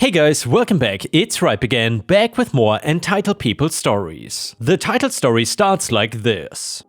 Hey guys, welcome back. It's Ripe again, back with more Entitled People stories. The title story starts like this.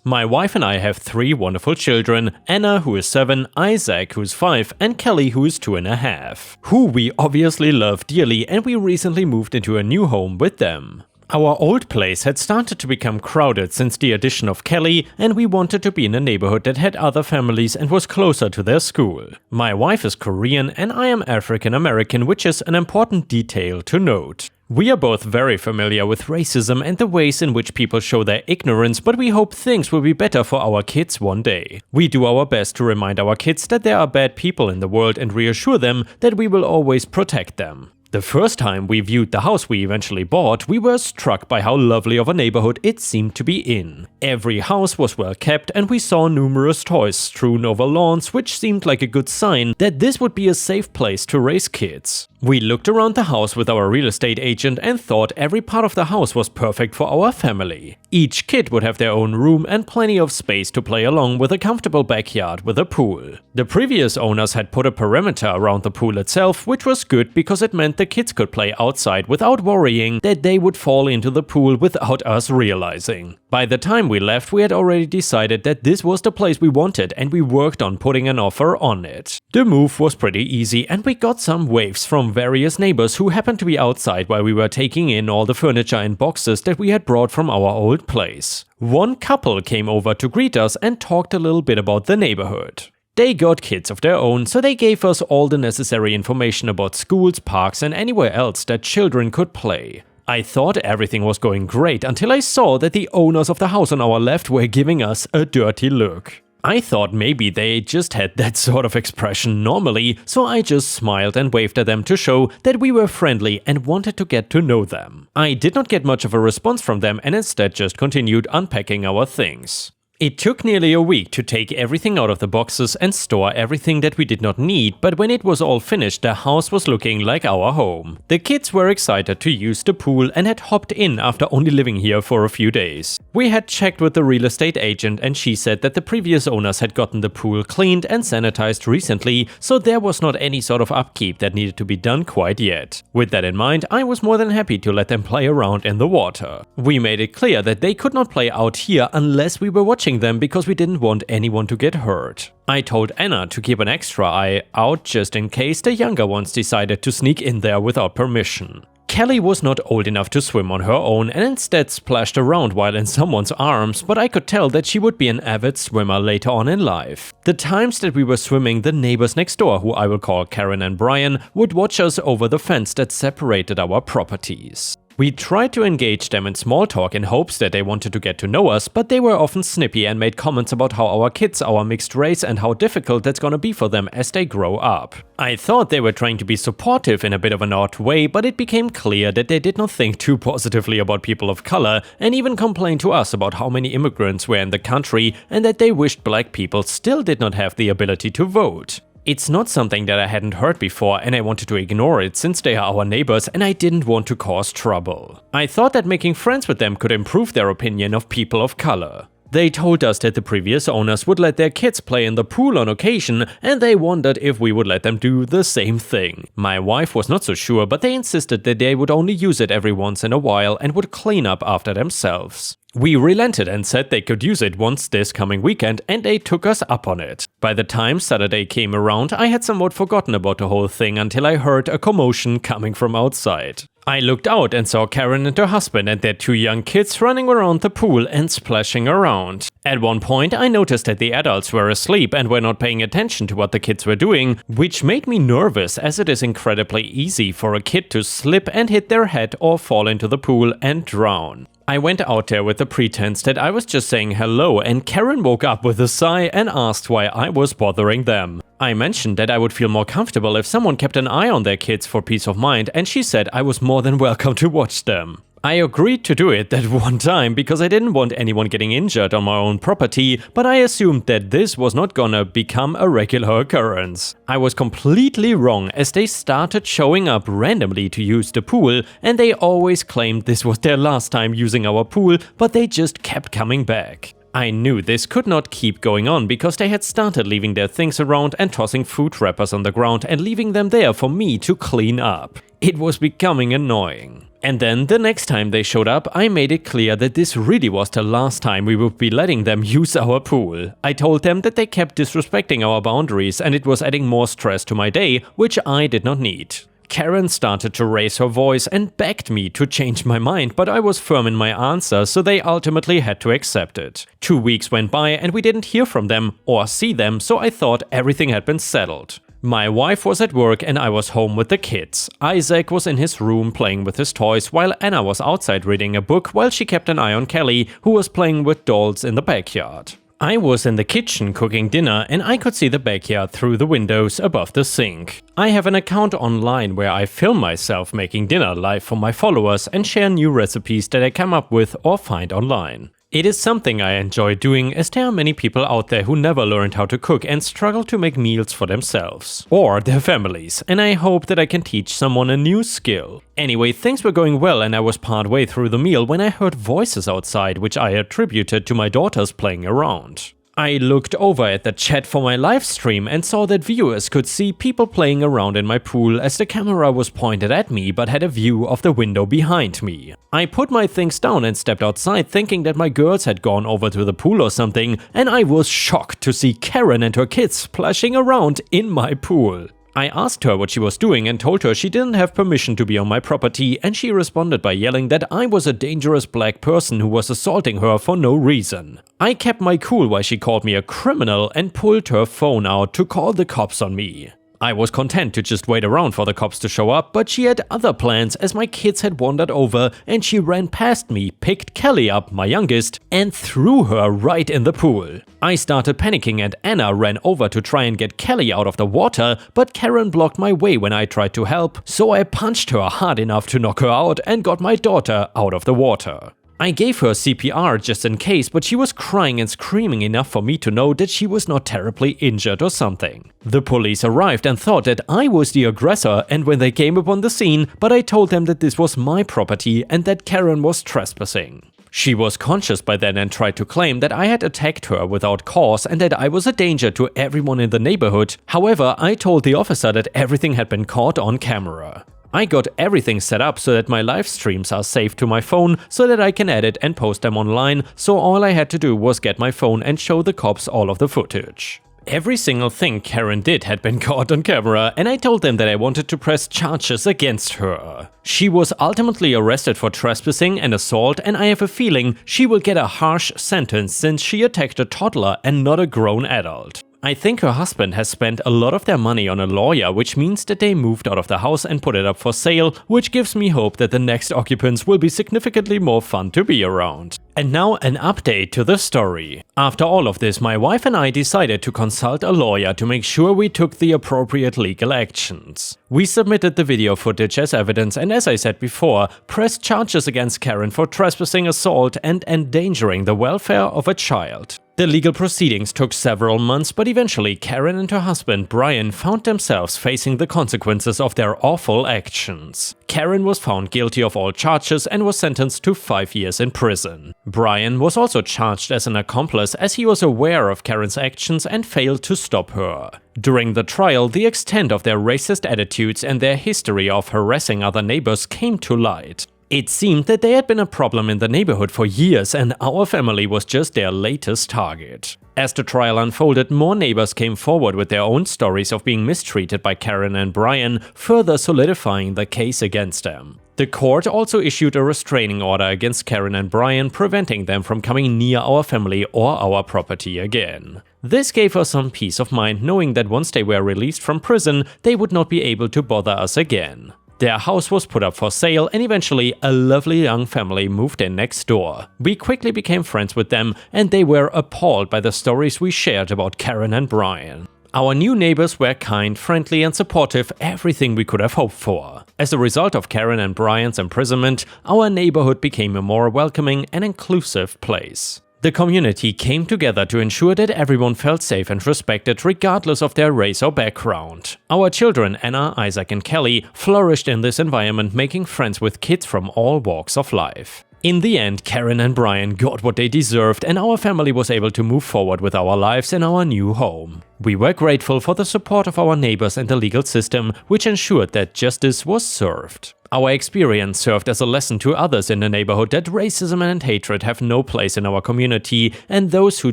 My wife and I have 3 wonderful children, Anna who is 7, Isaac who's 5, and Kelly who is 2.5, who we obviously love dearly, and we recently moved into a new home with them. Our old place had started to become crowded since the addition of Kelly, and we wanted to be in a neighborhood that had other families and was closer to their school. My wife is Korean and I am African American, which is an important detail to note. We are both very familiar with racism and the ways in which people show their ignorance, but we hope things will be better for our kids one day. We do our best to remind our kids that there are bad people in the world and reassure them that we will always protect them. The first time we viewed the house we eventually bought, we were struck by how lovely of a neighborhood it seemed to be in. Every house was well kept and we saw numerous toys strewn over lawns, which seemed like a good sign that this would be a safe place to raise kids. We looked around the house with our real estate agent and thought every part of the house was perfect for our family. Each kid would have their own room and plenty of space to play along with a comfortable backyard with a pool. The previous owners had put a perimeter around the pool itself, which was good because it meant the kids could play outside without worrying that they would fall into the pool without us realizing. By the time we left, we had already decided that this was the place we wanted and we worked on putting an offer on it. The move was pretty easy and we got some waves from various neighbors who happened to be outside while we were taking in all the furniture and boxes that we had brought from our old place. One couple came over to greet us and talked a little bit about the neighborhood. They got kids of their own, so they gave us all the necessary information about schools, parks, and anywhere else that children could play. I thought everything was going great until I saw that the owners of the house on our left were giving us a dirty look. I thought maybe they just had that sort of expression normally, so I just smiled and waved at them to show that we were friendly and wanted to get to know them. I did not get much of a response from them and instead just continued unpacking our things. It took nearly a week to take everything out of the boxes and store everything that we did not need, but when it was all finished, the house was looking like our home. The kids were excited to use the pool and had hopped in after only living here for a few days. We had checked with the real estate agent and she said that the previous owners had gotten the pool cleaned and sanitized recently, so there was not any sort of upkeep that needed to be done quite yet. With that in mind, I was more than happy to let them play around in the water. We made it clear that they could not play out here unless we were watching them because we didn't want anyone to get hurt. I told Anna to keep an extra eye out just in case the younger ones decided to sneak in there without permission. Kelly was not old enough to swim on her own and instead splashed around while in someone's arms, but I could tell that she would be an avid swimmer later on in life. The times that we were swimming, the neighbors next door, who I will call Karen and Brian, would watch us over the fence that separated our properties. We tried to engage them in small talk in hopes that they wanted to get to know us, but they were often snippy and made comments about how our kids are mixed race and how difficult that's gonna be for them as they grow up. I thought they were trying to be supportive in a bit of an odd way, but it became clear that they did not think too positively about people of color and even complained to us about how many immigrants were in the country and that they wished black people still did not have the ability to vote. It's not something that I hadn't heard before and I wanted to ignore it since they are our neighbors and I didn't want to cause trouble. I thought that making friends with them could improve their opinion of people of color. They told us that the previous owners would let their kids play in the pool on occasion and they wondered if we would let them do the same thing. My wife was not so sure, but they insisted that they would only use it every once in a while and would clean up after themselves. We relented and said they could use it once this coming weekend and they took us up on it. By the time Saturday came around, I had somewhat forgotten about the whole thing until I heard a commotion coming from outside. I looked out and saw Karen and her husband and their 2 young kids running around the pool and splashing around. At one point, I noticed that the adults were asleep and were not paying attention to what the kids were doing, which made me nervous as it is incredibly easy for a kid to slip and hit their head or fall into the pool and drown. I went out there with the pretense that I was just saying hello and Karen woke up with a sigh and asked why I was bothering them. I mentioned that I would feel more comfortable if someone kept an eye on their kids for peace of mind and she said I was more than welcome to watch them. I agreed to do it that one time because I didn't want anyone getting injured on my own property, but I assumed that this was not gonna become a regular occurrence. I was completely wrong as they started showing up randomly to use the pool and they always claimed this was their last time using our pool, but they just kept coming back. I knew this could not keep going on because they had started leaving their things around and tossing food wrappers on the ground and leaving them there for me to clean up. It was becoming annoying. And then the next time they showed up, I made it clear that this really was the last time we would be letting them use our pool. I told them that they kept disrespecting our boundaries and it was adding more stress to my day, which I did not need. Karen started to raise her voice and begged me to change my mind, but I was firm in my answer, so they ultimately had to accept it. 2 weeks went by and we didn't hear from them or see them, so I thought everything had been settled. My wife was at work and I was home with the kids. Isaac was in his room playing with his toys while Anna was outside reading a book while she kept an eye on Kelly, who was playing with dolls in the backyard. I was in the kitchen cooking dinner and I could see the backyard through the windows above the sink. I have an account online where I film myself making dinner live for my followers and share new recipes that I come up with or find online. It is something I enjoy doing, as there are many people out there who never learned how to cook and struggle to make meals for themselves or their families, and I hope that I can teach someone a new skill. Anyway, things were going well and I was partway through the meal when I heard voices outside, which I attributed to my daughters playing around. I looked over at the chat for my live stream and saw that viewers could see people playing around in my pool as the camera was pointed at me but had a view of the window behind me. I put my things down and stepped outside thinking that my girls had gone over to the pool or something, and I was shocked to see Karen and her kids splashing around in my pool. I asked her what she was doing and told her she didn't have permission to be on my property, and she responded by yelling that I was a dangerous black person who was assaulting her for no reason. I kept my cool while she called me a criminal and pulled her phone out to call the cops on me. I was content to just wait around for the cops to show up, but she had other plans as my kids had wandered over and she ran past me, picked Kelly up, my youngest, and threw her right in the pool. I started panicking and Anna ran over to try and get Kelly out of the water, but Karen blocked my way when I tried to help, so I punched her hard enough to knock her out and got my daughter out of the water. I gave her CPR just in case, but she was crying and screaming enough for me to know that she was not terribly injured or something. The police arrived and thought that I was the aggressor, and when they came upon the scene, but I told them that this was my property and that Karen was trespassing. She was conscious by then and tried to claim that I had attacked her without cause and that I was a danger to everyone in the neighborhood. However, I told the officer that everything had been caught on camera. I got everything set up so that my live streams are saved to my phone so that I can edit and post them online, so all I had to do was get my phone and show the cops all of the footage. Every single thing Karen did had been caught on camera, and I told them that I wanted to press charges against her. She was ultimately arrested for trespassing and assault, and I have a feeling she will get a harsh sentence since she attacked a toddler and not a grown adult. I think her husband has spent a lot of their money on a lawyer, which means that they moved out of the house and put it up for sale, which gives me hope that the next occupants will be significantly more fun to be around. And now an update to the story. After all of this, my wife and I decided to consult a lawyer to make sure we took the appropriate legal actions. We submitted the video footage as evidence and, as I said before, pressed charges against Karen for trespassing, assault and endangering the welfare of a child. The legal proceedings took several months, but eventually Karen and her husband Brian found themselves facing the consequences of their awful actions. Karen was found guilty of all charges and was sentenced to 5 years in prison. Brian was also charged as an accomplice as he was aware of Karen's actions and failed to stop her. During the trial, the extent of their racist attitudes and their history of harassing other neighbors came to light. It seemed that they had been a problem in the neighborhood for years and our family was just their latest target. As the trial unfolded, more neighbors came forward with their own stories of being mistreated by Karen and Brian, further solidifying the case against them. The court also issued a restraining order against Karen and Brian, preventing them from coming near our family or our property again. This gave us some peace of mind, knowing that once they were released from prison, they would not be able to bother us again. Their house was put up for sale and eventually a lovely young family moved in next door. We quickly became friends with them and they were appalled by the stories we shared about Karen and Brian. Our new neighbors were kind, friendly and supportive, everything we could have hoped for. As a result of Karen and Brian's imprisonment, our neighborhood became a more welcoming and inclusive place. The community came together to ensure that everyone felt safe and respected regardless of their race or background. Our children, Anna, Isaac and Kelly, flourished in this environment, making friends with kids from all walks of life. In the end, Karen and Brian got what they deserved and our family was able to move forward with our lives in our new home. We were grateful for the support of our neighbors and the legal system, which ensured that justice was served. Our experience served as a lesson to others in the neighborhood that racism and hatred have no place in our community, and those who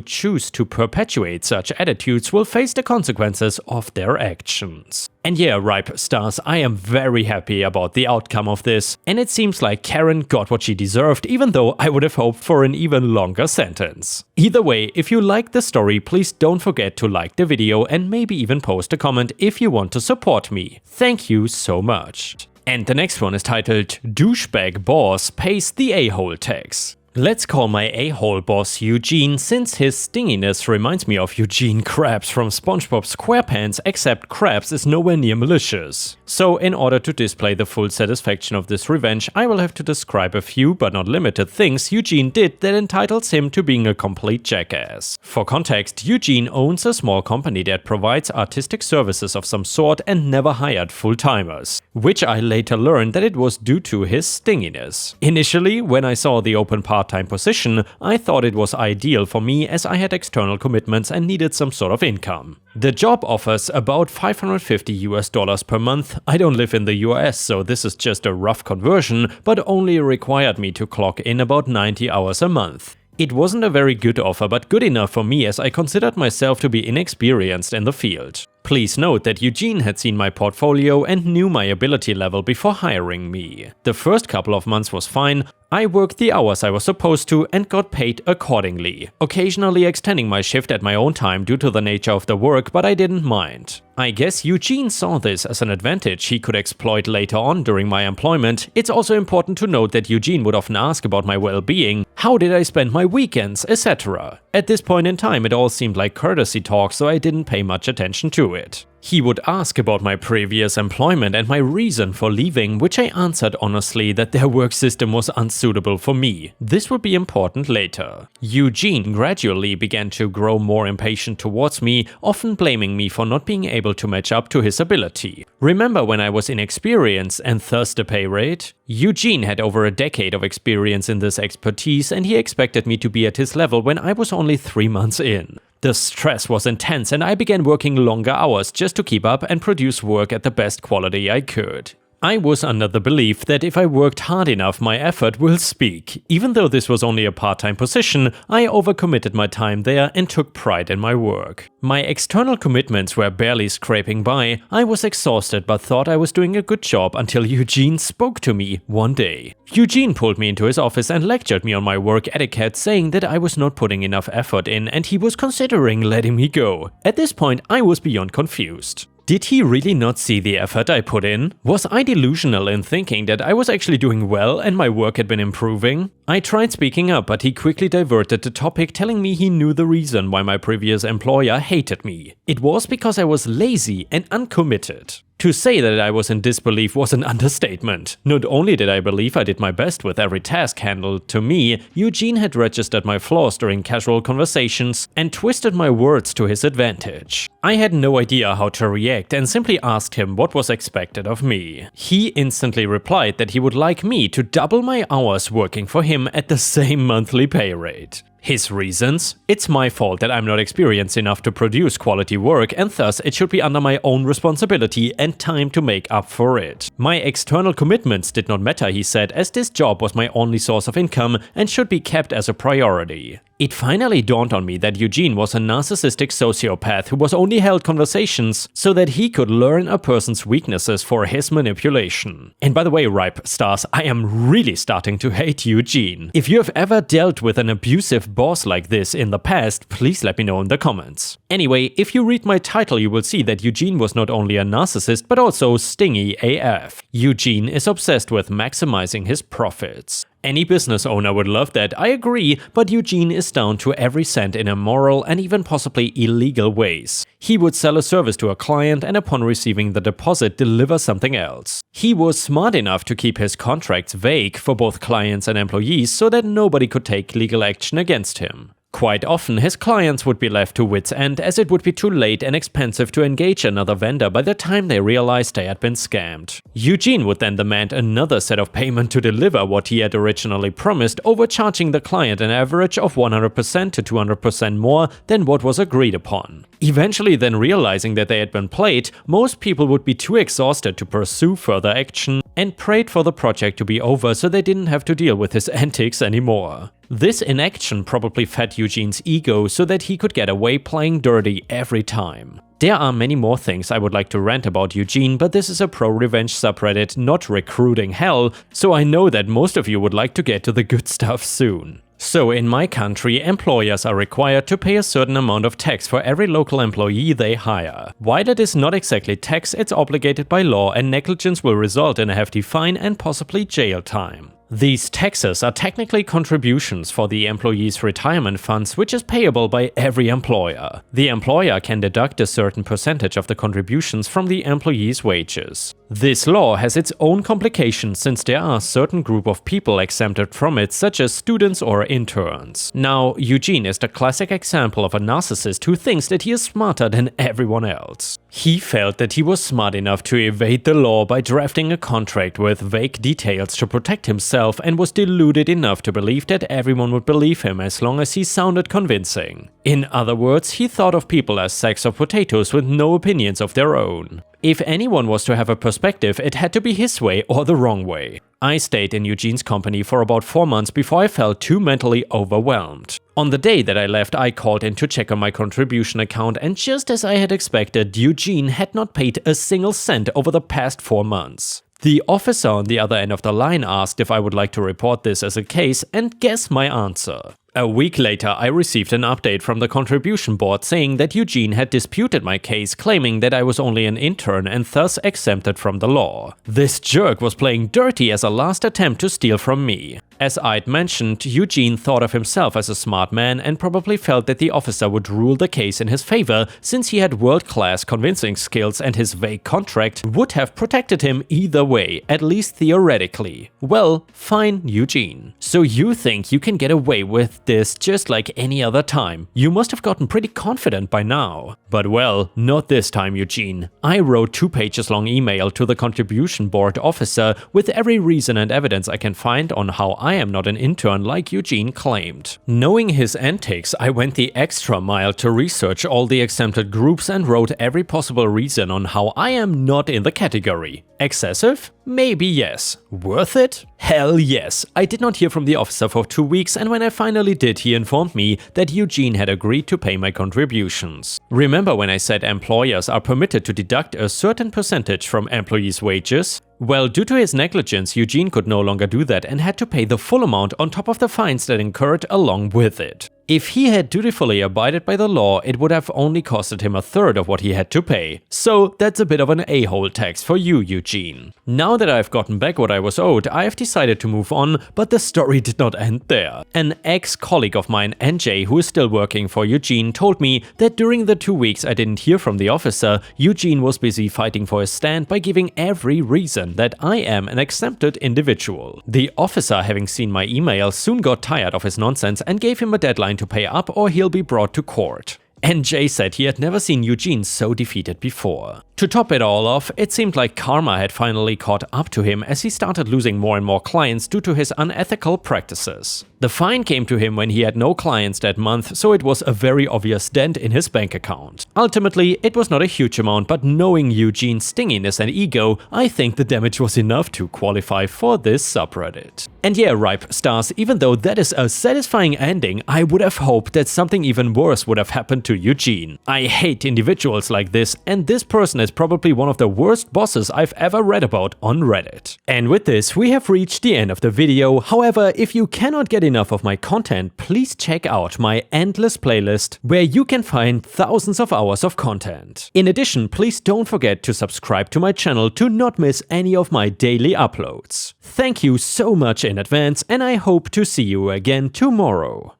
choose to perpetuate such attitudes will face the consequences of their actions. And yeah, Ripe Stars, I am very happy about the outcome of this, and it seems like Karen got what she deserved, even though I would have hoped for an even longer sentence. Either way, if you like the story, please don't forget to like the video and maybe even post a comment if you want to support me. Thank you so much. And the next one is titled Douchebag Boss Pays the A-Hole Tax. Let's call my a-hole boss Eugene, since his stinginess reminds me of Eugene Krabs from SpongeBob SquarePants, except Krabs is nowhere near malicious. So in order to display the full satisfaction of this revenge, I will have to describe a few, but not limited, things Eugene did that entitles him to being a complete jackass. For context, Eugene owns a small company that provides artistic services of some sort and never hired full-timers, which I later learned that it was due to his stinginess. Initially, when I saw the open part-time position, I thought it was ideal for me as I had external commitments and needed some sort of income. The job offers about $550 per month. I don't live in the US, so this is just a rough conversion, but only required me to clock in about 90 hours a month. It wasn't a very good offer, but good enough for me as I considered myself to be inexperienced in the field. Please note that Eugene had seen my portfolio and knew my ability level before hiring me. The first couple of months was fine. I worked the hours I was supposed to and got paid accordingly, occasionally extending my shift at my own time due to the nature of the work, but I didn't mind. I guess Eugene saw this as an advantage he could exploit later on during my employment. It's also important to note that Eugene would often ask about my well-being, how did I spend my weekends, etc. At this point in time, it all seemed like courtesy talk, so I didn't pay much attention to it. He would ask about my previous employment and my reason for leaving, which I answered honestly that their work system was unsuitable for me. This would be important later. Eugene gradually began to grow more impatient towards me, often blaming me for not being able to match up to his ability. Remember when I was inexperienced and thus the pay rate? Eugene had over a decade of experience in this expertise and he expected me to be at his level when I was only 3 months in. The stress was intense and I began working longer hours just to keep up and produce work at the best quality I could. I was under the belief that if I worked hard enough, my effort will speak. Even though this was only a part-time position, I overcommitted my time there and took pride in my work. My external commitments were barely scraping by. I was exhausted but thought I was doing a good job until Eugene spoke to me one day. Eugene pulled me into his office and lectured me on my work etiquette, saying that I was not putting enough effort in and he was considering letting me go. At this point, I was beyond confused. Did he really not see the effort I put in? Was I delusional in thinking that I was actually doing well and my work had been improving? I tried speaking up, but he quickly diverted the topic, telling me he knew the reason why my previous employer hated me. It was because I was lazy and uncommitted. To say that I was in disbelief was an understatement. Not only did I believe I did my best with every task handled to me, Eugene had registered my flaws during casual conversations and twisted my words to his advantage. I had no idea how to react and simply asked him what was expected of me. He instantly replied that he would like me to double my hours working for him at the same monthly pay rate. His reasons? It's my fault that I'm not experienced enough to produce quality work and thus it should be under my own responsibility and time to make up for it. My external commitments did not matter, he said, as this job was my only source of income and should be kept as a priority. It finally dawned on me that Eugene was a narcissistic sociopath who was only held conversations so that he could learn a person's weaknesses for his manipulation. And by the way, Ripe Stars, I am really starting to hate Eugene. If you have ever dealt with an abusive boss like this in the past, please let me know in the comments. Anyway, if you read my title, you will see that Eugene was not only a narcissist, but also stingy AF. Eugene is obsessed with maximizing his profits. Any business owner would love that, I agree, but Eugene is down to every cent in immoral and even possibly illegal ways. He would sell a service to a client and upon receiving the deposit deliver something else. He was smart enough to keep his contracts vague for both clients and employees so that nobody could take legal action against him. Quite often, his clients would be left to wit's end as it would be too late and expensive to engage another vendor by the time they realized they had been scammed. Eugene would then demand another set of payment to deliver what he had originally promised, overcharging the client an average of 100% to 200% more than what was agreed upon. Eventually then realizing that they had been played, most people would be too exhausted to pursue further action and prayed for the project to be over so they didn't have to deal with his antics anymore. This inaction probably fed Eugene's ego so that he could get away playing dirty every time. There are many more things I would like to rant about Eugene, but this is a pro-revenge subreddit, not recruiting hell, so I know that most of you would like to get to the good stuff soon. So in my country, employers are required to pay a certain amount of tax for every local employee they hire. While it is not exactly tax, it's obligated by law, and negligence will result in a hefty fine and possibly jail time. These taxes are technically contributions for the employee's retirement funds, which is payable by every employer. The employer can deduct a certain percentage of the contributions from the employee's wages. This law has its own complications since there are a certain group of people exempted from it, such as students or interns. Now, Eugene is the classic example of a narcissist who thinks that he is smarter than everyone else. He felt that he was smart enough to evade the law by drafting a contract with vague details to protect himself, and was deluded enough to believe that everyone would believe him as long as he sounded convincing. In other words, he thought of people as sacks of potatoes with no opinions of their own. If anyone was to have a perspective, it had to be his way or the wrong way. I stayed in Eugene's company for about 4 months before I felt too mentally overwhelmed. On the day that I left, I called in to check on my contribution account, and just as I had expected, Eugene had not paid a single cent over the past 4 months. The officer on the other end of the line asked if I would like to report this as a case, and guess my answer. A week later, I received an update from the contribution board saying that Eugene had disputed my case, claiming that I was only an intern and thus exempted from the law. This jerk was playing dirty as a last attempt to steal from me. As I'd mentioned, Eugene thought of himself as a smart man and probably felt that the officer would rule the case in his favor since he had world-class convincing skills and his vague contract would have protected him either way, at least theoretically. Well, fine, Eugene. So you think you can get away with this just like any other time? You must have gotten pretty confident by now. But well, not this time, Eugene. I wrote 2 pages long email to the contribution board officer with every reason and evidence I can find on how I am not an intern like Eugene claimed. Knowing his antics, I went the extra mile to research all the exempted groups and wrote every possible reason on how I am not in the category. Excessive? Maybe yes. Worth it? Hell yes. I did not hear from the officer for 2 weeks, and when I finally did, he informed me that Eugene had agreed to pay my contributions. Remember when I said employers are permitted to deduct a certain percentage from employees' wages? Well, due to his negligence, Eugene could no longer do that and had to pay the full amount on top of the fines that incurred along with it. If he had dutifully abided by the law, it would have only costed him a third of what he had to pay. So that's a bit of an a-hole tax for you, Eugene. Now that I've gotten back what I was owed, I have decided to move on, but the story did not end there. An ex-colleague of mine, NJ, who is still working for Eugene, told me that during the 2 weeks I didn't hear from the officer, Eugene was busy fighting for his stand by giving every reason that I am an exempted individual. The officer, having seen my email, soon got tired of his nonsense and gave him a deadline to pay up or he'll be brought to court. NJ said he had never seen Eugene so defeated before. To top it all off, it seemed like karma had finally caught up to him as he started losing more and more clients due to his unethical practices. The fine came to him when he had no clients that month, so it was a very obvious dent in his bank account. Ultimately, it was not a huge amount, but knowing Eugene's stinginess and ego, I think the damage was enough to qualify for this subreddit. And yeah, Ripe Stars, even though that is a satisfying ending, I would have hoped that something even worse would have happened to Eugene. I hate individuals like this, and this person is probably one of the worst bosses I've ever read about on Reddit. And with this, we have reached the end of the video. However, if you cannot get enough of my content, please check out my endless playlist where you can find thousands of hours of content. In addition, please don't forget to subscribe to my channel to not miss any of my daily uploads. Thank you so much in advance, and I hope to see you again tomorrow.